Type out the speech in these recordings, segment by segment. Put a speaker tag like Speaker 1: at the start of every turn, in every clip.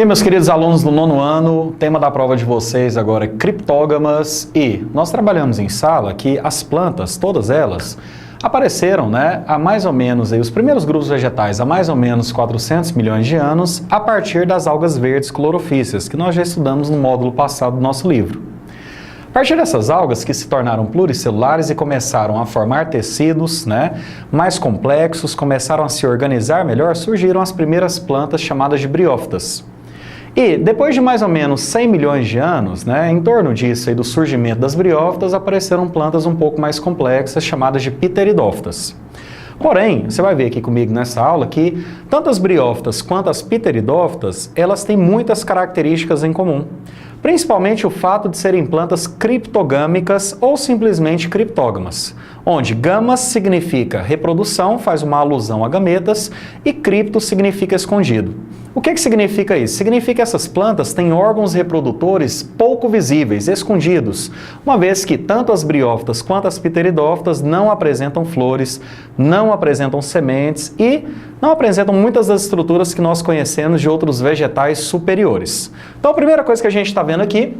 Speaker 1: E meus queridos alunos do 9º ano, o tema da prova de vocês agora é criptógamas e nós trabalhamos em sala que as plantas, todas elas, apareceram, há mais ou menos, os primeiros grupos vegetais há mais ou menos 400 milhões de anos a partir das algas verdes clorofíceas, que nós já estudamos no módulo passado do nosso livro. A partir dessas algas que se tornaram pluricelulares e começaram a formar tecidos mais complexos, começaram a se organizar melhor, surgiram as primeiras plantas chamadas de briófitas. E depois de mais ou menos 100 milhões de anos, em torno disso aí do surgimento das briófitas, apareceram plantas um pouco mais complexas chamadas de pteridófitas. Porém, você vai ver aqui comigo nessa aula que tanto as briófitas quanto as pteridófitas, elas têm muitas características em comum. Principalmente o fato de serem plantas criptogâmicas ou simplesmente criptógamas, onde gamas significa reprodução, faz uma alusão a gametas, e cripto significa escondido. O que significa isso? Significa que essas plantas têm órgãos reprodutores pouco visíveis, escondidos, uma vez que tanto as briófitas quanto as pteridófitas não apresentam flores, não apresentam sementes e não apresentam muitas das estruturas que nós conhecemos de outros vegetais superiores. Então a primeira coisa que a gente está vendo aqui,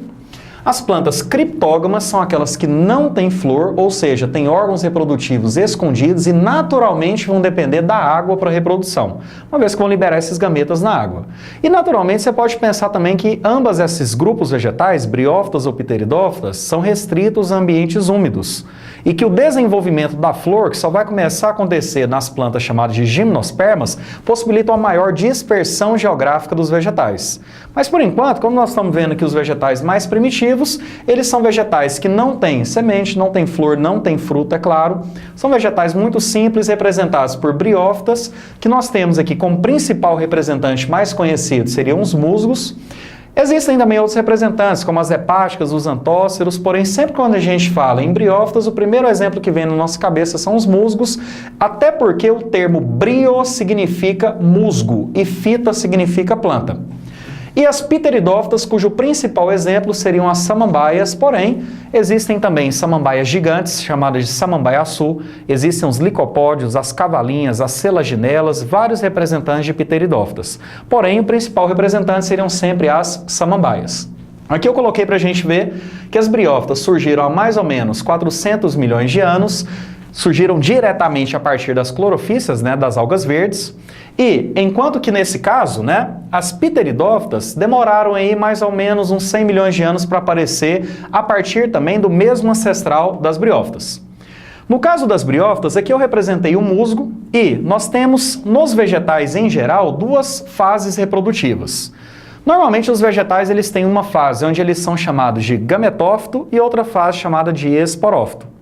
Speaker 1: as plantas criptógamas são aquelas que não têm flor, ou seja, têm órgãos reprodutivos escondidos e naturalmente vão depender da água para a reprodução, uma vez que vão liberar esses gametas na água. E naturalmente você pode pensar também que ambos esses grupos vegetais, briófitas ou pteridófitas, são restritos a ambientes úmidos e que o desenvolvimento da flor, que só vai começar a acontecer nas plantas chamadas de gimnospermas, possibilita uma maior dispersão geográfica dos vegetais. Mas por enquanto, como nós estamos vendo que os vegetais mais primitivos, eles são vegetais que não têm semente, não têm flor, não têm fruta, é claro. São vegetais muito simples, representados por briófitas, que nós temos aqui como principal representante mais conhecido seriam os musgos. Existem também outros representantes, como as hepáticas, os antóceros, porém sempre quando a gente fala em briófitas, o primeiro exemplo que vem na nossa cabeça são os musgos, até porque o termo brio significa musgo e fita significa planta. E as pteridófitas, cujo principal exemplo seriam as samambaias, porém, existem também samambaias gigantes, chamadas de samambaia-açu, existem os licopódios, as cavalinhas, as selaginelas, vários representantes de pteridófitas. Porém, o principal representante seriam sempre as samambaias. Aqui eu coloquei para a gente ver que as briófitas surgiram há mais ou menos 400 milhões de anos, surgiram diretamente a partir das clorofíceas, das algas verdes, e enquanto que nesse caso, as pteridófitas demoraram aí mais ou menos uns 100 milhões de anos para aparecer a partir também do mesmo ancestral das briófitas. No caso das briófitas, aqui eu representei o musgo e nós temos nos vegetais em geral duas fases reprodutivas. Normalmente os vegetais eles têm uma fase onde eles são chamados de gametófito e outra fase chamada de esporófito.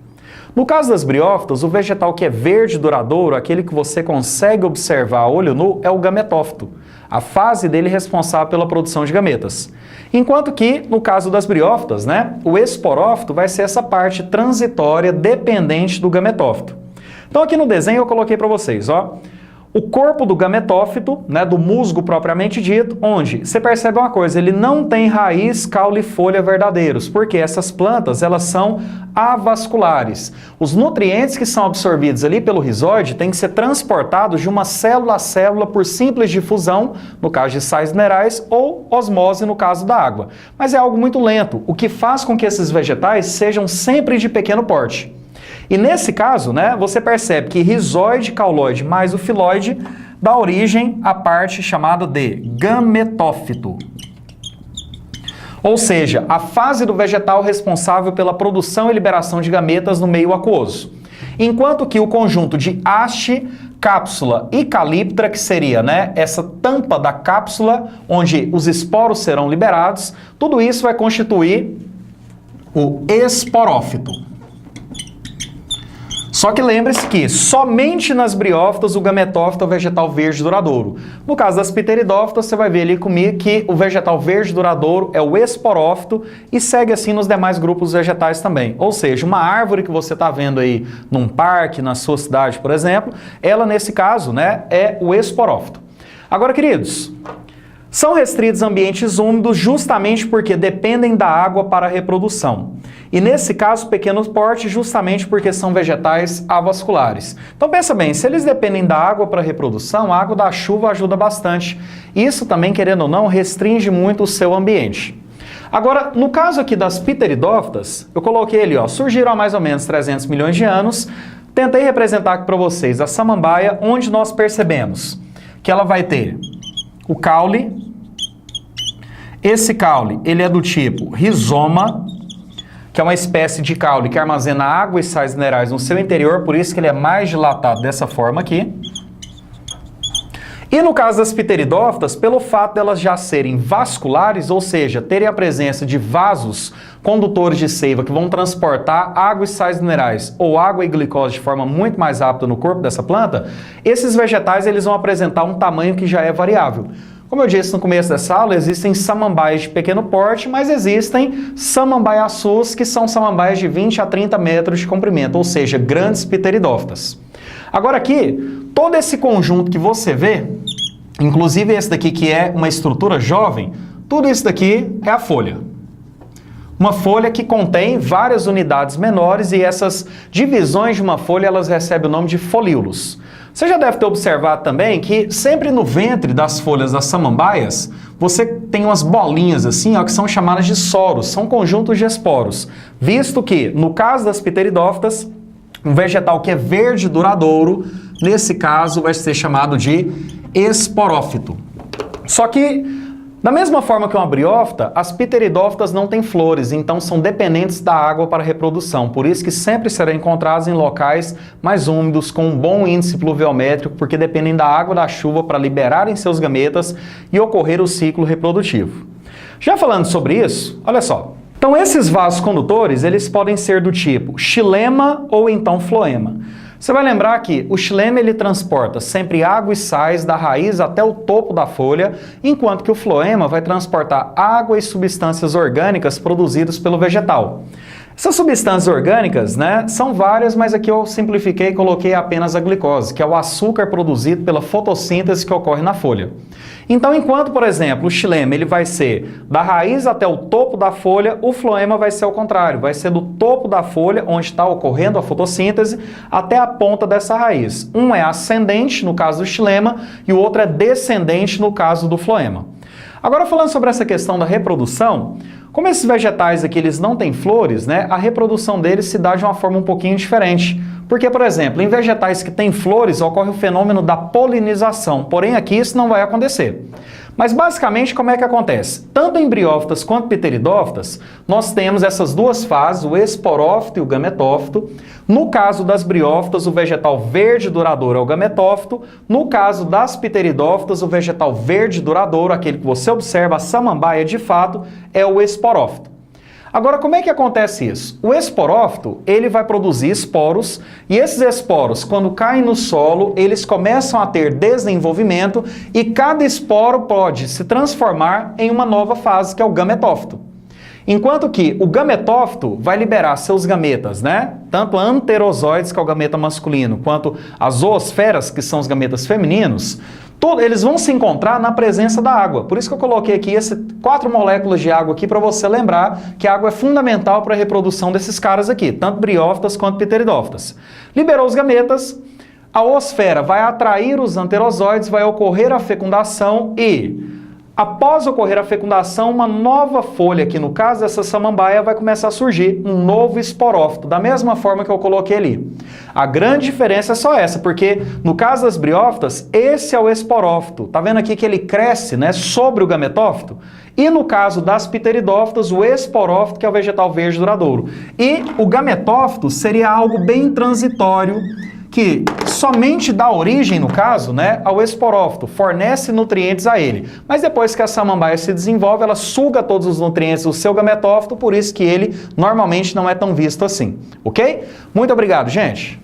Speaker 1: No caso das briófitas, o vegetal que é verde duradouro, aquele que você consegue observar a olho nu, é o gametófito, a fase dele responsável pela produção de gametas. Enquanto que, no caso das briófitas, o esporófito vai ser essa parte transitória dependente do gametófito. Então aqui no desenho eu coloquei para vocês, o corpo do gametófito, do musgo propriamente dito, onde você percebe uma coisa, ele não tem raiz, caule e folha verdadeiros, porque essas plantas elas são avasculares. Os nutrientes que são absorvidos ali pelo rizóide têm que ser transportados de uma célula a célula por simples difusão, no caso de sais minerais, ou osmose no caso da água. Mas é algo muito lento, o que faz com que esses vegetais sejam sempre de pequeno porte. E nesse caso, você percebe que rizóide, cauloide mais o filóide dá origem à parte chamada de gametófito. Ou seja, a fase do vegetal responsável pela produção e liberação de gametas no meio aquoso. Enquanto que o conjunto de haste, cápsula e calíptra, que seria essa tampa da cápsula, onde os esporos serão liberados, tudo isso vai constituir o esporófito. Só que lembre-se que somente nas briófitas o gametófito é o vegetal verde duradouro. No caso das pteridófitas, você vai ver ali comigo que o vegetal verde duradouro é o esporófito e segue assim nos demais grupos vegetais também. Ou seja, uma árvore que você está vendo aí num parque, na sua cidade, por exemplo, ela nesse caso é o esporófito. Agora, queridos, são restritos a ambientes úmidos justamente porque dependem da água para a reprodução. e nesse caso pequeno porte justamente porque são vegetais avasculares. Então pensa bem, se eles dependem da água para reprodução, a água da chuva ajuda bastante. Isso também, querendo ou não, restringe muito o seu ambiente. Agora, no caso aqui das pteridófitas, eu coloquei ali, ó, surgiram há mais ou menos 300 milhões de anos. Tentei representar aqui para vocês a samambaia, onde nós percebemos que ela vai ter o caule. Esse caule, ele é do tipo rizoma, que é uma espécie de caule que armazena água e sais minerais no seu interior, por isso que ele é mais dilatado dessa forma aqui. E no caso das pteridófitas, pelo fato delas já serem vasculares, ou seja, terem a presença de vasos condutores de seiva que vão transportar água e sais minerais ou água e glicose de forma muito mais rápida no corpo dessa planta, esses vegetais eles vão apresentar um tamanho que já é variável. Como eu disse no começo dessa aula, existem samambaias de pequeno porte, mas existem samambaiaçus, que são samambaias de 20 a 30 metros de comprimento, ou seja, grandes pteridófitas. Agora aqui, todo esse conjunto que você vê, inclusive esse daqui que é uma estrutura jovem, tudo isso daqui é a folha. Uma folha que contém várias unidades menores e essas divisões de uma folha, elas recebem o nome de folíolos. Você já deve ter observado também que sempre no ventre das folhas das samambaias, você tem umas bolinhas assim, ó, que são chamadas de soros, são conjuntos de esporos. Visto que, no caso das pteridófitas, um vegetal que é verde duradouro, nesse caso vai ser chamado de esporófito. Só que, da mesma forma que uma briófita, as pteridófitas não têm flores, então são dependentes da água para a reprodução. Por isso que sempre serão encontradas em locais mais úmidos, com um bom índice pluviométrico, porque dependem da água da chuva para liberarem seus gametas e ocorrer o ciclo reprodutivo. Já falando sobre isso, olha só. Então esses vasos condutores, eles podem ser do tipo xilema ou então floema. Você vai lembrar que o xilema ele transporta sempre água e sais da raiz até o topo da folha, enquanto que o floema vai transportar água e substâncias orgânicas produzidas pelo vegetal. Essas substâncias orgânicas, né, são várias, mas aqui eu simplifiquei e coloquei apenas a glicose, que é o açúcar produzido pela fotossíntese que ocorre na folha. Então, enquanto, por exemplo, o xilema ele vai ser da raiz até o topo da folha, o floema vai ser o contrário, vai ser do topo da folha, onde está ocorrendo a fotossíntese, até a ponta dessa raiz. Um é ascendente, no caso do xilema, e o outro é descendente, no caso do floema. Agora, falando sobre essa questão da reprodução, como esses vegetais aqui eles não têm flores, né, a reprodução deles se dá de uma forma um pouquinho diferente. Porque, por exemplo, em vegetais que têm flores ocorre o fenômeno da polinização, porém aqui isso não vai acontecer. Mas basicamente como é que acontece? Tanto em briófitas quanto pteridófitas, nós temos essas duas fases, o esporófito e o gametófito. No caso das briófitas, o vegetal verde duradouro é o gametófito. No caso das pteridófitas, o vegetal verde duradouro, aquele que você observa, a samambaia de fato, é o esporófito. Agora, como é que acontece isso? O esporófito, ele vai produzir esporos, e esses esporos, quando caem no solo, eles começam a ter desenvolvimento, e cada esporo pode se transformar em uma nova fase, que é o gametófito. Enquanto que o gametófito vai liberar seus gametas, né? Tanto anterozoides, que é o gameta masculino, quanto as zoosferas, que são os gametas femininos, eles vão se encontrar na presença da água. Por isso que eu coloquei aqui 4 moléculas de água aqui para você lembrar que a água é fundamental para a reprodução desses caras aqui, tanto briófitas quanto pteridófitas. Liberou os gametas, a oosfera vai atrair os anterozoides, vai ocorrer a fecundação e, após ocorrer a fecundação, uma nova folha, que no caso dessa samambaia vai começar a surgir, um novo esporófito, da mesma forma que eu coloquei ali. A grande diferença é só essa, porque no caso das briófitas, esse é o esporófito. Tá vendo aqui que ele cresce, né, sobre o gametófito? E no caso das pteridófitas, o esporófito, que é o vegetal verde duradouro. E o gametófito seria algo bem transitório, que somente dá origem, no caso, né, ao esporófito, fornece nutrientes a ele. Mas depois que a samambaia se desenvolve, ela suga todos os nutrientes do seu gametófito, por isso que ele normalmente não é tão visto assim, ok? Muito obrigado, gente!